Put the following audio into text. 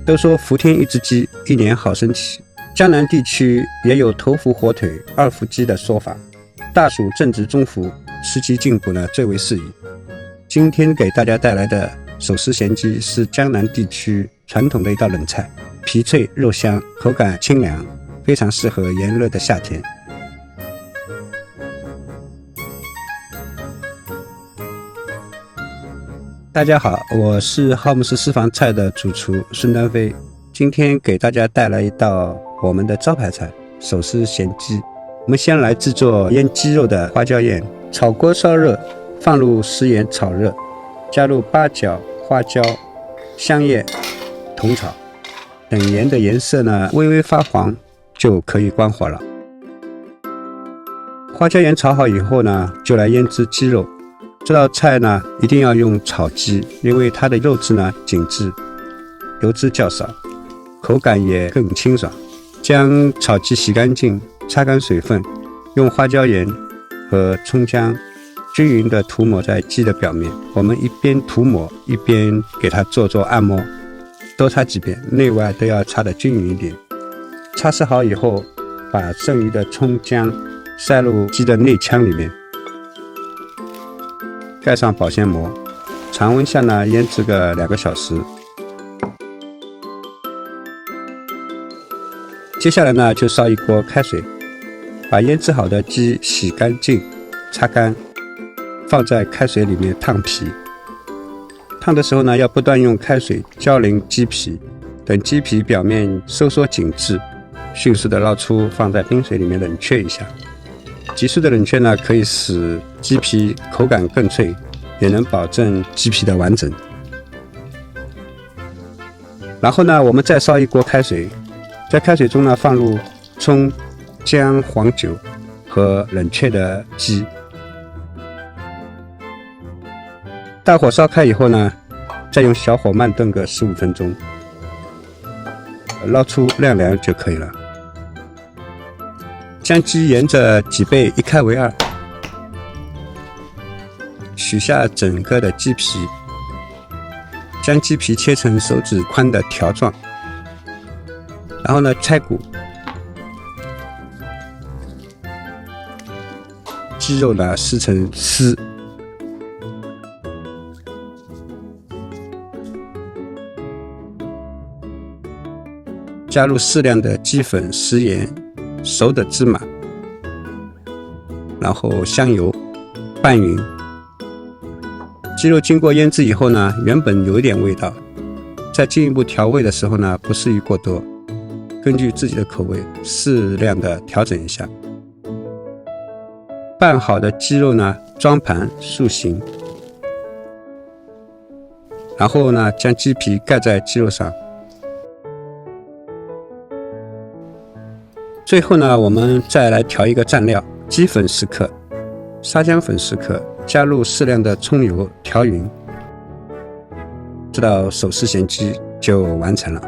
都说福天一只鸡，一年好身体。江南地区也有头伏火腿、二伏鸡的说法。大暑正值中伏，吃鸡进补呢最为适宜。今天给大家带来的手撕咸鸡是江南地区传统的一道冷菜，皮脆肉香，口感清凉，非常适合炎热的夏天。大家好，我是浩姆斯私房菜的主厨孙丹飞，今天给大家带来一道我们的招牌菜手撕咸鸡。我们先来制作腌鸡肉的花椒盐，炒锅烧热，放入食盐炒热，加入八角、花椒、香叶同炒，等盐的颜色呢微微发黄就可以关火了。花椒盐炒好以后呢，就来腌制鸡肉。这道菜呢一定要用炒鸡，因为它的肉质呢紧致，油脂较少，口感也更清爽。将炒鸡洗干净，擦干水分，用花椒盐和葱姜均匀地涂抹在鸡的表面。我们一边涂抹一边给它做按摩，多擦几遍，内外都要擦得均匀一点。擦拭好以后，把剩余的葱姜塞入鸡的内腔里面，盖上保鲜膜，常温下呢腌制个2个小时。接下来呢就烧一锅开水，把腌制好的鸡洗干净擦干，放在开水里面烫皮。烫的时候呢要不断用开水浇淋鸡皮，等鸡皮表面收缩紧致，迅速的捞出，放在冰水里面冷却一下。急速的冷却呢可以使鸡皮口感更脆，也能保证鸡皮的完整。然后呢我们再烧一锅开水，在开水中呢放入葱、姜、黄酒和冷却的鸡。大火烧开以后呢，再用小火慢炖个15分钟，捞出晾凉就可以了。将鸡沿着脊背一开为2，取下整个的鸡皮，将鸡皮切成手指宽的条状，然后呢拆骨，鸡肉呢撕成丝，加入适量的鸡粉、食盐、熟的芝麻，然后香油拌匀。鸡肉经过腌制以后呢，原本有一点味道，在进一步调味的时候呢，不适宜过多，根据自己的口味适量的调整一下。拌好的鸡肉呢，装盘塑形，然后呢，将鸡皮盖在鸡肉上。最后呢，我们再来调一个蘸料，鸡粉10克，沙姜粉10克，加入适量的葱油调匀，这道手撕咸鸡就完成了。